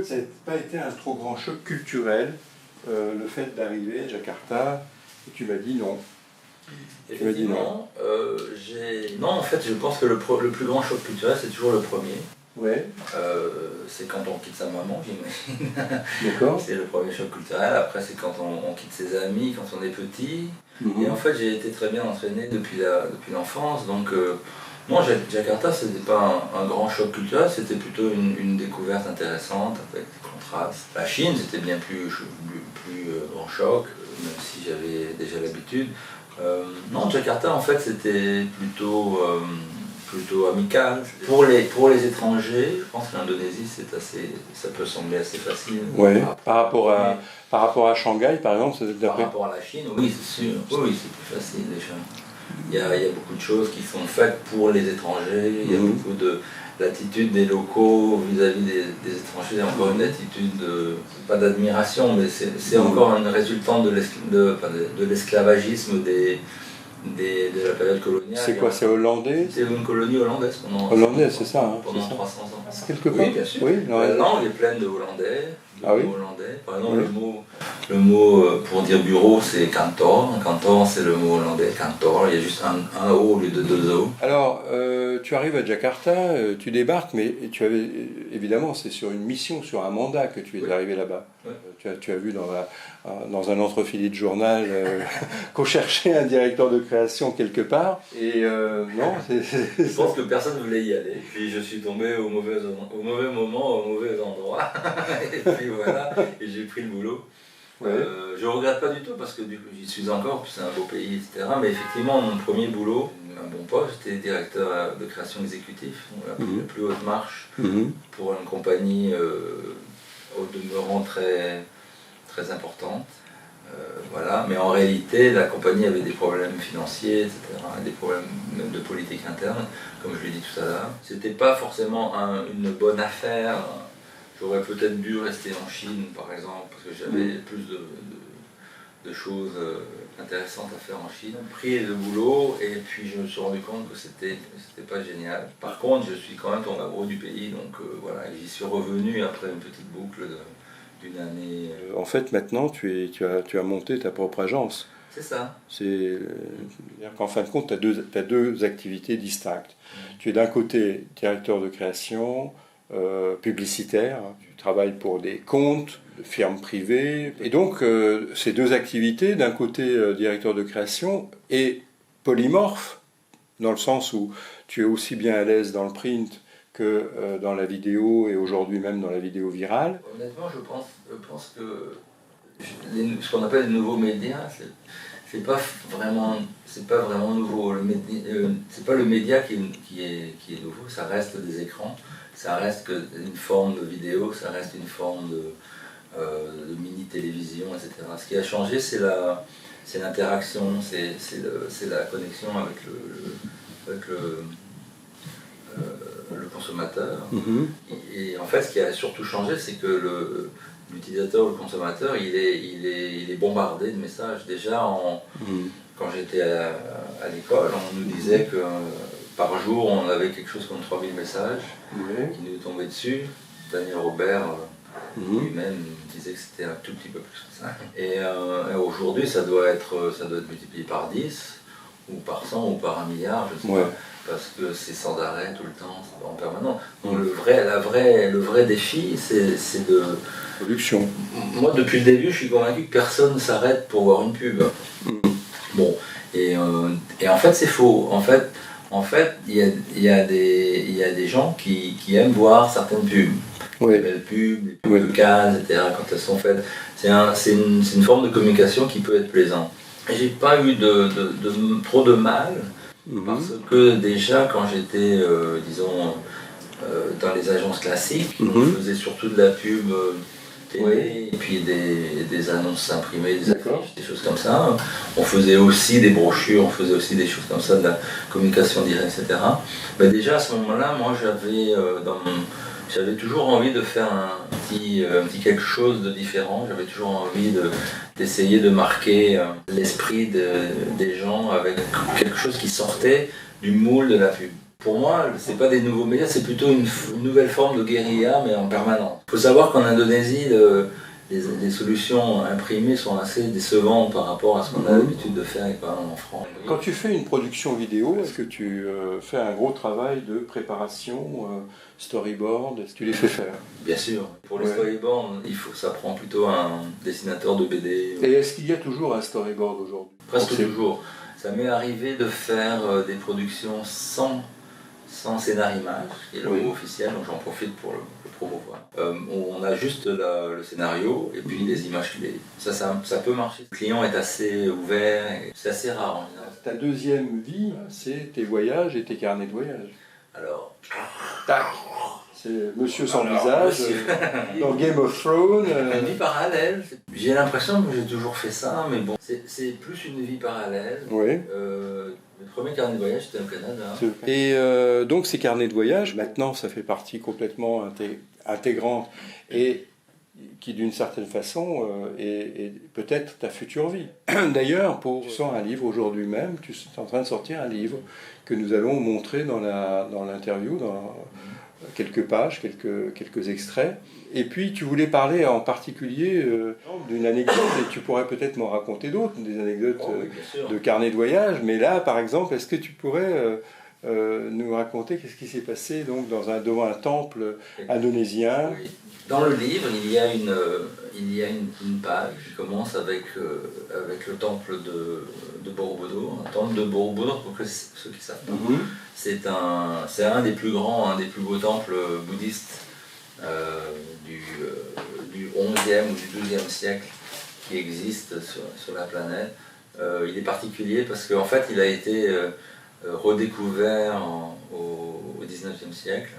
que ça n'a pas été un trop grand choc culturel, le fait d'arriver à Jakarta, et tu m'as dit non. Effectivement, non, en fait, je pense que le plus grand choc culturel, c'est toujours le premier. Ouais. C'est quand on quitte sa maman, j'imagine. D'accord. C'est le premier choc culturel. Après, c'est quand on quitte ses amis, quand on est petit. Et en fait, j'ai été très bien entraîné depuis l'enfance. Donc, non, Jakarta, ce n'était pas un grand choc culturel, c'était plutôt une découverte intéressante avec des contrastes. La Chine, c'était bien plus grand choc, même si j'avais déjà l'habitude. Non, Jakarta, en fait, c'était plutôt amical. Pour les étrangers, je pense que l'Indonésie, ça peut sembler assez facile. Ouais. Par rapport à Shanghai, par exemple, c'est d'après. Par rapport à la Chine, oui, c'est sûr. Oui, c'est plus facile déjà. Il y a beaucoup de choses qui sont faites pour les étrangers. Il y a beaucoup de l'attitude des locaux vis-à-vis des étrangers. Encore une attitude pas d'admiration, mais c'est encore une résultante de l'esclavagisme de la période coloniale. C'est quoi, c'est hollandais? C'est une colonie hollandaise pendant c'est ça, hein, pendant c'est ça. 300 ans. C'est quelque part. Oui, bien sûr. Oui, la langue est pleine de hollandais. Ah oui. Hollandais. Par exemple, le mot pour dire bureau, c'est kantor. Kantor, c'est le mot hollandais, kantor. Il y a juste un O au lieu de deux O. Alors, tu arrives à Jakarta, tu débarques, mais tu avais, évidemment, c'est sur une mission, sur un mandat que tu es arrivé là-bas. Oui. Tu as vu dans un entrefilet de journal qu'on cherchait un directeur de création quelque part. Et non, je pense que personne ne voulait y aller. Puis je suis tombé au mauvais moment, au mauvais endroit. Et puis voilà, et j'ai pris le boulot. Ouais. Je ne regrette pas du tout parce que j'y suis encore, puis c'est un beau pays, etc. Mais effectivement, mon premier boulot, un bon poste, j'étais directeur de création exécutif, donc la plus haute marche pour une compagnie au demeurant très, très importante. Voilà. Mais en réalité, la compagnie avait des problèmes financiers, etc., des problèmes même de politique interne, comme je l'ai dit tout à l'heure. C'était pas forcément une bonne affaire. J'aurais peut-être dû rester en Chine, par exemple, parce que j'avais plus de choses intéressantes à faire en Chine. J'ai pris le boulot et puis je me suis rendu compte que c'était pas génial. Par contre, je suis quand même tombé amoureux du pays, donc voilà, j'y suis revenu après une petite boucle d'une année. En fait, maintenant, tu as monté ta propre agence. C'est ça. C'est-à-dire qu'en fin de compte, tu as deux activités distinctes. Tu es d'un côté directeur de création, publicitaire, tu travailles pour des comptes, de firmes privées, et donc ces deux activités, d'un côté directeur de création, et polymorphe, dans le sens où tu es aussi bien à l'aise dans le print que dans la vidéo, et aujourd'hui même dans la vidéo virale. Honnêtement, je pense que ce qu'on appelle les nouveaux médias, c'est pas vraiment nouveau. C'est pas le média qui est nouveau, ça reste des écrans. Ça reste une forme de vidéo, ça reste une forme de mini-télévision, etc. Ce qui a changé, c'est l'interaction, c'est la connexion avec le consommateur. Et en fait, ce qui a surtout changé, c'est que l'utilisateur, le consommateur, il est bombardé de messages. Déjà, quand j'étais à l'école, on nous disait que par jour, on avait quelque chose comme 3000 messages qui nous tombaient dessus. Daniel Robert lui-même disait que c'était un tout petit peu plus que ça. Et aujourd'hui, ça doit être multiplié par 10, ou par 100, ou par 1 milliard, je ne sais pas. Parce que c'est sans arrêt, tout le temps, c'est en permanence. Donc le vrai défi, c'est de... Production. Moi, depuis le début, je suis convaincu que personne ne s'arrête pour voir une pub. Bon, et en fait, c'est faux. En fait, il y a des gens qui aiment voir certaines pubs. Les belles pubs, les pubs de Cannes, etc., quand elles sont faites. C'est une forme de communication qui peut être plaisante. Et j'ai pas eu trop de mal, parce que déjà, quand j'étais, disons, dans les agences classiques, on faisait surtout de la pub télé, et puis des annonces imprimées, des affiches, des choses comme ça. On faisait aussi des brochures, on faisait aussi des choses comme ça, de la communication directe, etc. Mais déjà à ce moment-là, moi j'avais toujours envie de faire un petit quelque chose de différent. J'avais toujours envie d'essayer de marquer l'esprit des gens avec quelque chose qui sortait du moule de la pub. Pour moi, c'est pas des nouveaux médias, c'est plutôt une nouvelle forme de guérilla, mais en permanence. Il faut savoir qu'en Indonésie, les solutions imprimées sont assez décevantes par rapport à ce qu'on a l'habitude de faire en France. Quand tu fais une production vidéo, est-ce que tu fais un gros travail de préparation, storyboard, est-ce que tu les fais faire? Bien sûr. Pour les storyboards, ça prend plutôt un dessinateur de BD. Et est-ce qu'il y a toujours un storyboard aujourd'hui? Presque toujours. Ça m'est arrivé de faire des productions sans scénario-image, qui est le mot officiel, donc j'en profite pour le promouvoir. Où on a juste le scénario et puis les images clés. Ça peut marcher. Le client est assez ouvert, c'est assez rare en général. Ta deuxième vie, c'est tes voyages et tes carnets de voyage. Alors, tac, c'est Monsieur sans visage, dans Game of Thrones. Une vie parallèle. J'ai l'impression que j'ai toujours fait ça, mais bon, c'est plus une vie parallèle. Oui. Le premier carnet de voyage, c'était au Canada. Et donc ces carnets de voyage, maintenant, ça fait partie complètement intégrante et qui, d'une certaine façon, est peut-être ta future vie. D'ailleurs, tu sors un livre aujourd'hui même, tu es en train de sortir un livre que nous allons montrer dans l'interview, dans quelques pages, quelques extraits. Et puis, tu voulais parler en particulier d'une anecdote, et tu pourrais peut-être m'en raconter d'autres, des anecdotes de carnet de voyage. Mais là, par exemple, est-ce que tu pourrais nous raconter qu'est-ce qui s'est passé donc, devant un temple indonésien? Oui. Dans le livre, il y a une page qui commence avec le temple de Borobudur. Un temple de Borobudur, pour ceux qui savent pas, c'est un des plus grands, un des plus beaux temples bouddhistes du 11e ou du 12e siècle qui existe sur la planète. Il est particulier parce qu'en fait, il a été redécouvert au 19e siècle.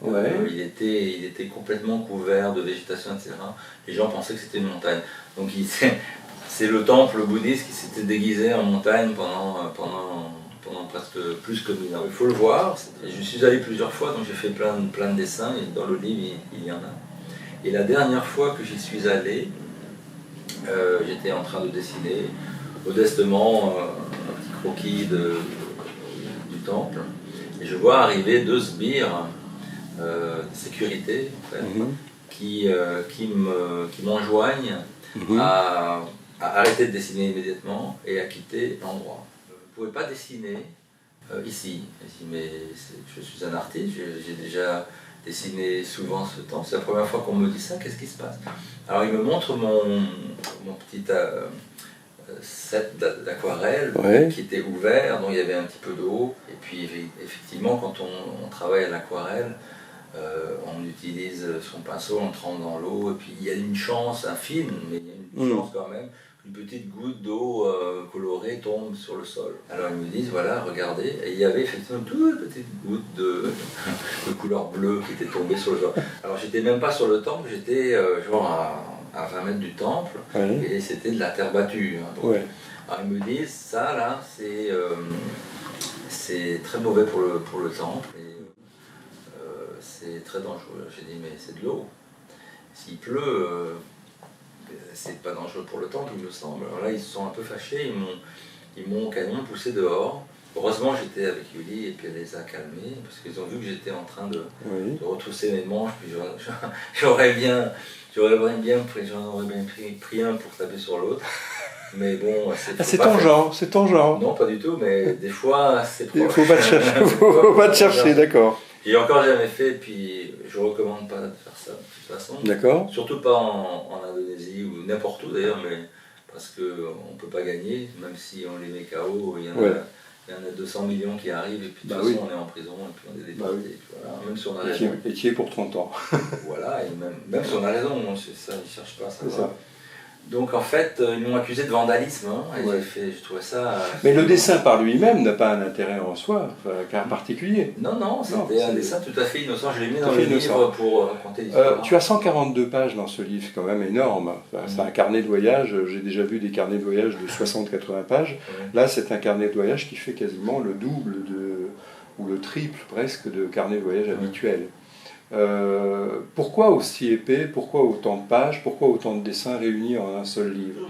Ouais. Il était complètement couvert de végétation, etc. Les gens pensaient que c'était une montagne. Donc c'est le temple bouddhiste qui s'était déguisé en montagne pendant presque plus que 1000 ans. Il faut le voir. Je suis allé plusieurs fois, donc j'ai fait plein de dessins, et dans le livre il y en a. Et la dernière fois que j'y suis allé, j'étais en train de dessiner modestement un petit croquis du temple, et je vois arriver 2 sbires de sécurité en fait, qui m'enjoignent à arrêter de dessiner immédiatement et à quitter l'endroit. Vous ne pouvez pas dessiner ici. Mais je suis un artiste, j'ai déjà dessiné souvent ce temps. C'est la première fois qu'on me dit ça, qu'est-ce qui se passe? Alors il me montre mon petit set d'aquarelle qui était ouvert, dont il y avait un petit peu d'eau. Et puis effectivement, quand on travaille à l'aquarelle, on utilise son pinceau, on trempe dans l'eau, et puis il y a une chance, un film, mais il y a une chance quand même, une petite goutte d'eau colorée tombe sur le sol. Alors ils me disent, voilà, regardez, et il y avait effectivement une toute petite goutte de couleur bleue qui était tombée sur le sol. Alors j'étais même pas sur le temple, j'étais genre à 20 mètres du temple, et c'était de la terre battue. Hein, donc, alors ils me disent, ça là, c'est très mauvais pour le temple. C'est très dangereux. J'ai dit, mais c'est de l'eau. S'il pleut, c'est pas dangereux pour le temple, il me semble. Alors là, ils se sont un peu fâchés, ils m'ont carrément poussé dehors. Heureusement, j'étais avec Yuli et puis elle les a calmés, parce qu'ils ont vu que j'étais en train de retrousser mes manches, puis j'aurais bien pris un pour taper sur l'autre. Mais bon, c'est ton genre, c'est ton genre. Non, pas du tout, mais des fois, c'est proche. Il faut pas te chercher, d'accord. J'ai encore jamais fait, puis je recommande pas de faire ça de toute façon. D'accord. Surtout pas en Indonésie ou n'importe où d'ailleurs, mais parce qu'on ne peut pas gagner, même si on les met KO, il y en a 200 millions qui arrivent, et puis de toute façon on est en prison, et puis on est déporté. Voilà. Même si on a raison. Et qui est pour 30 ans. Voilà, et même si on a raison, c'est ça, ils ne cherchent pas à savoir. Donc en fait, ils m'ont accusé de vandalisme, hein, et j'ai trouvé ça... Mais le dessin par lui-même n'a pas un intérêt en soi, qu'un particulier. Non, c'était un dessin tout à fait innocent, je l'ai mis dans le livre pour raconter l'histoire. Tu as 142 pages dans ce livre, c'est quand même énorme. C'est un carnet de voyage, j'ai déjà vu des carnets de voyage de 60-80 pages. Là, c'est un carnet de voyage qui fait quasiment le double ou le triple presque de carnet de voyage habituel. Pourquoi aussi épais? Pourquoi autant de pages? Pourquoi autant de dessins réunis en un seul livre?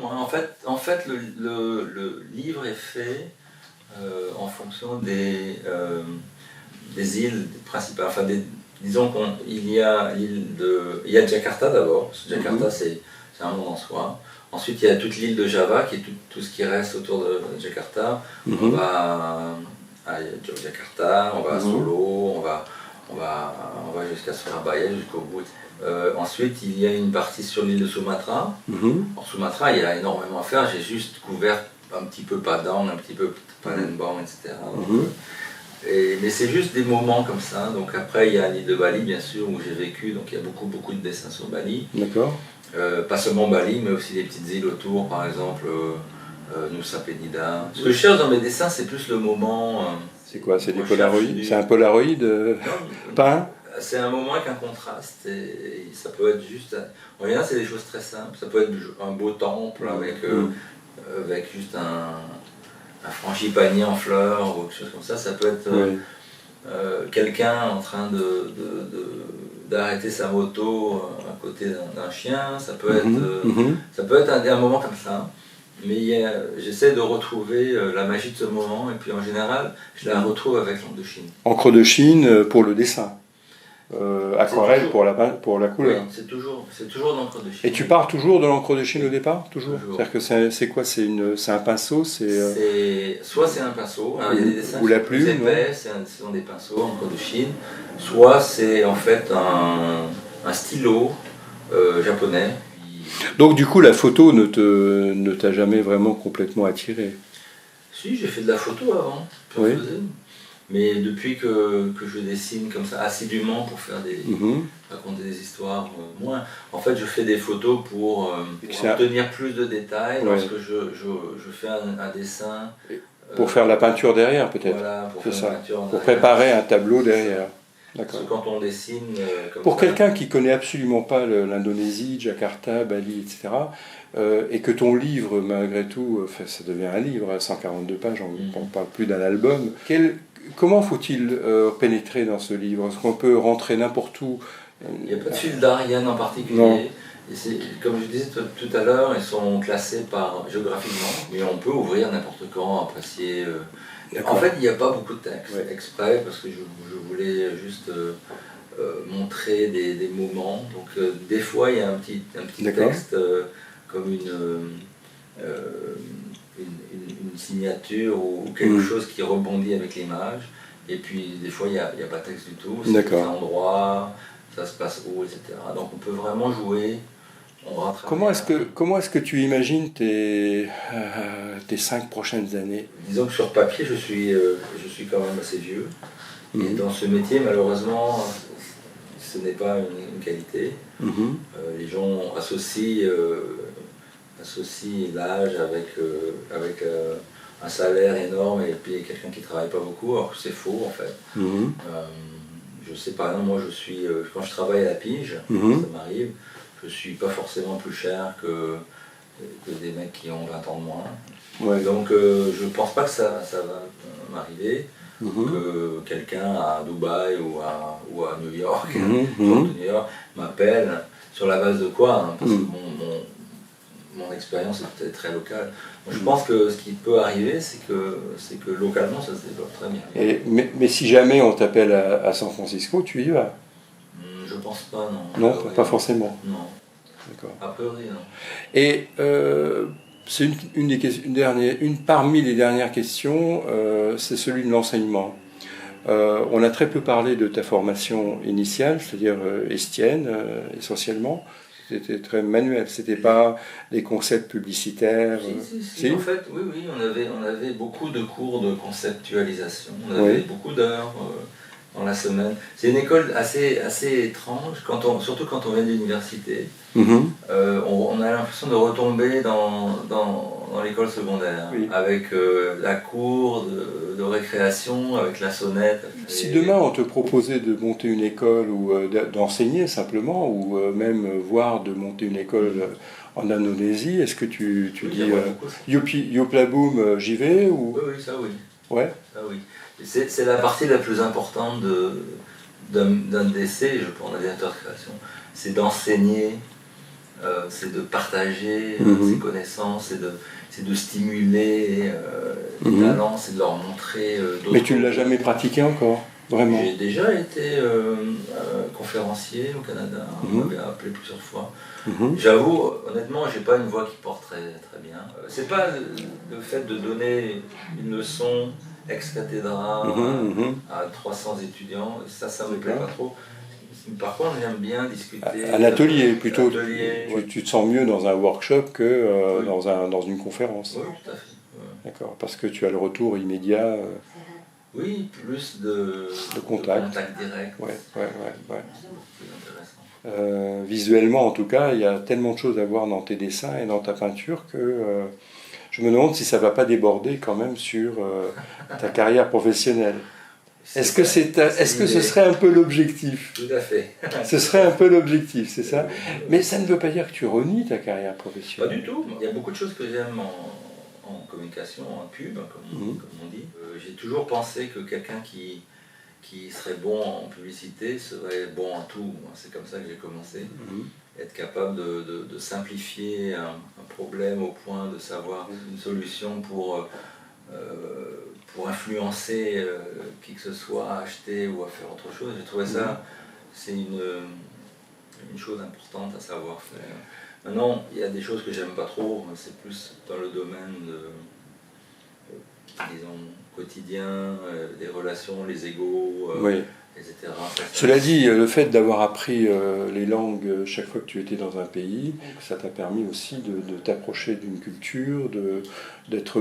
En fait le livre est fait en fonction des îles principales. Enfin, disons qu'il y a il y a Jakarta d'abord. Jakarta, c'est un monde en soi. Ensuite, il y a toute l'île de Java, qui est tout ce qui reste autour de Jakarta. On va à Jakarta, on va à Solo, on va jusqu'à Surabaya, jusqu'au bout. Ensuite, il y a une partie sur l'île de Sumatra. En Sumatra, il y a énormément à faire. J'ai juste couvert un petit peu Padang, un petit peu Palembang, etc. Mais c'est juste des moments comme ça. Donc après, il y a l'île de Bali, bien sûr, où j'ai vécu. Donc il y a beaucoup de dessins sur Bali. D'accord. Pas seulement Bali, mais aussi des petites îles autour, par exemple Nusa Penida. Ce que je cherche dans mes dessins, c'est plus le moment. C'est quoi? C'est des polaroïdes? C'est un polaroïde peint? C'est un moment avec un contraste, et ça peut être juste. En général, c'est des choses très simples. Ça peut être un beau temple avec juste un frangipanier en fleurs ou quelque chose comme ça. Ça peut être quelqu'un en train d'arrêter sa moto à côté d'un chien. Ça peut être un moment comme ça. Mais j'essaie de retrouver la magie de ce moment, et puis en général, je la retrouve avec l'encre de Chine. Encre de Chine pour le dessin. Aquarelle pour la couleur. Oui, c'est toujours l'encre de Chine. Et tu pars toujours de l'encre de Chine au départ? Toujours. C'est-à-dire que c'est quoi? C'est un pinceau? Soit c'est un pinceau, il y a des dessins ou la plume, plus épais, ce sont des pinceaux, encre de Chine. Soit c'est en fait un stylo japonais. Donc du coup, la photo ne t'a jamais vraiment complètement attiré? Si, j'ai fait de la photo avant. Oui. Mais depuis que je dessine comme ça assidûment pour faire raconter des histoires, moins. En fait, je fais des photos pour obtenir plus de détails lorsque je fais un dessin. Pour faire la peinture derrière, peut-être. Voilà, pour faire la peinture pour préparer un tableau derrière. Parce que quand on dessine comme pour quelqu'un qui connaît absolument pas l'Indonésie, Jakarta, Bali, etc., et que ton livre, malgré tout, ça devient un livre, 142 pages, on ne parle plus d'un album. Comment faut-il pénétrer dans ce livre? Est-ce qu'on peut rentrer n'importe où? Il n'y a pas de fil d'Ariane en particulier. Non. Et comme je disais tout à l'heure, ils sont classés géographiquement, mais on peut ouvrir n'importe quand, apprécier. En fait, il n'y a pas beaucoup de texte exprès, parce que je voulais juste montrer des moments. Donc des fois, il y a un petit texte comme une signature ou quelque chose qui rebondit avec l'image. Et puis des fois, il n'y a pas de texte du tout. C'est un endroit, ça se passe où, etc. Donc on peut vraiment jouer. Comment est-ce que tu imagines tes 5 prochaines années? Disons que sur papier, je suis quand même assez vieux. Et dans ce métier, malheureusement, ce n'est pas une qualité. Les gens associent l'âge avec un salaire énorme et puis quelqu'un qui ne travaille pas beaucoup, alors que c'est faux en fait. Je sais, par exemple, moi quand je travaille à la pige, ça m'arrive, je ne suis pas forcément plus cher que des mecs qui ont 20 ans de moins. Donc je ne pense pas que ça va m'arriver, que quelqu'un à Dubaï ou à New York, New York m'appelle sur la base de quoi, parce que mon expérience est très locale. Donc, je pense que ce qui peut arriver, c'est que localement, ça se développe très bien. Mais si jamais on t'appelle à San Francisco, tu y vas? Je pense pas, non. Non, pas forcément. Non. D'accord. A priori, non. Et c'est une parmi les dernières questions, c'est celui de l'enseignement. On a très peu parlé de ta formation initiale, c'est-à-dire estienne, essentiellement. C'était très manuel, c'était pas des concepts publicitaires. Si. En fait, oui, on avait beaucoup de cours de conceptualisation, on avait beaucoup d'heures dans la semaine. C'est une école assez étrange, surtout quand on vient de l'université. On a l'impression de retomber dans l'école secondaire, avec la cour de récréation, avec la sonnette. Si demain on te proposait de monter une école ou d'enseigner simplement, ou même voire de monter une école en Indonésie, est-ce que tu dis Yoplaboum, j'y vais ou... Oui, ça oui. Ouais. Ça oui. C'est la partie la plus importante d'un essai, je pense, d'un directeur de création. C'est d'enseigner, c'est de partager ses connaissances, c'est de stimuler les talents, c'est de leur montrer d'autres. Mais tu ne l'as jamais pratiqué encore? Vraiment. J'ai déjà été conférencier au Canada, on m'avait appelé plusieurs fois. J'avoue, honnêtement, j'ai pas une voix qui porte très, très bien. C'est pas le fait de donner une leçon ex cathedra à 300 étudiants, ça me plaît pas trop. Par contre, j'aime bien discuter. Un atelier plutôt. Ouais. Tu te sens mieux dans un workshop que dans une conférence. Oui, tout à fait. D'accord, parce que tu as le retour immédiat. Oui, plus de contact direct. Ouais. Plus intéressant. Visuellement, en tout cas, il y a tellement de choses à voir dans tes dessins et dans ta peinture que je me demande si ça ne va pas déborder quand même sur ta carrière professionnelle. Est-ce que ce serait un peu l'objectif? Tout à fait. Ce serait un peu l'objectif, c'est ça? Mais ça ne veut pas dire que tu renies ta carrière professionnelle. Pas du tout. Il y a beaucoup de choses que j'aime en communication, en pub, comme on dit. J'ai toujours pensé que quelqu'un qui serait bon en publicité serait bon en tout. C'est comme ça que j'ai commencé. Être capable de simplifier un problème au point de savoir une solution pour influencer qui que ce soit à acheter ou à faire autre chose. J'ai trouvé ça, c'est une chose importante à savoir faire. Maintenant, il y a des choses que j'aime pas trop, c'est plus dans le domaine disons, quotidien, des relations, les égos, etc. Cela dit, le fait d'avoir appris les langues chaque fois que tu étais dans un pays, ça t'a permis aussi de t'approcher d'une culture, d'être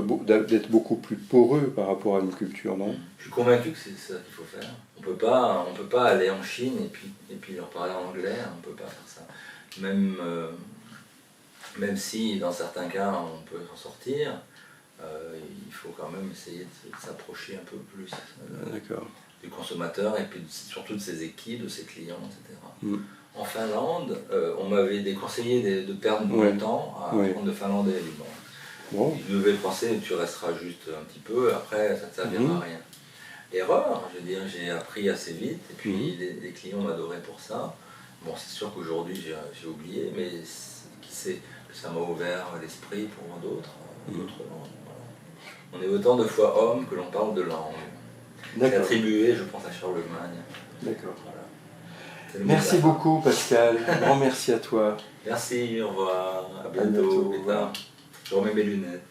beaucoup plus poreux par rapport à une culture, non? Je suis convaincu que c'est ça qu'il faut faire. On peut pas aller en Chine et puis leur parler en anglais, on peut pas faire ça. Même si dans certains cas on peut s'en sortir, il faut quand même essayer de s'approcher un peu plus du consommateur et puis surtout de ses équipes, de ses clients, etc. En Finlande, on m'avait déconseillé de perdre mon temps à apprendre le finlandais. Bon. Je devais penser tu resteras juste un petit peu, après ça ne te servira à rien. Erreur, je veux dire, j'ai appris assez vite et puis les clients m'adoraient pour ça. Bon, c'est sûr qu'aujourd'hui j'ai oublié, mais qui sait que ça m'a ouvert l'esprit pour d'autres langues. Voilà. On est autant de fois homme que l'on parle de langue. C'est attribué, je pense, à Charlemagne. D'accord. Voilà. Merci beaucoup, Pascal. Un grand merci à toi. Merci, au revoir. À bientôt. Je remets mes lunettes.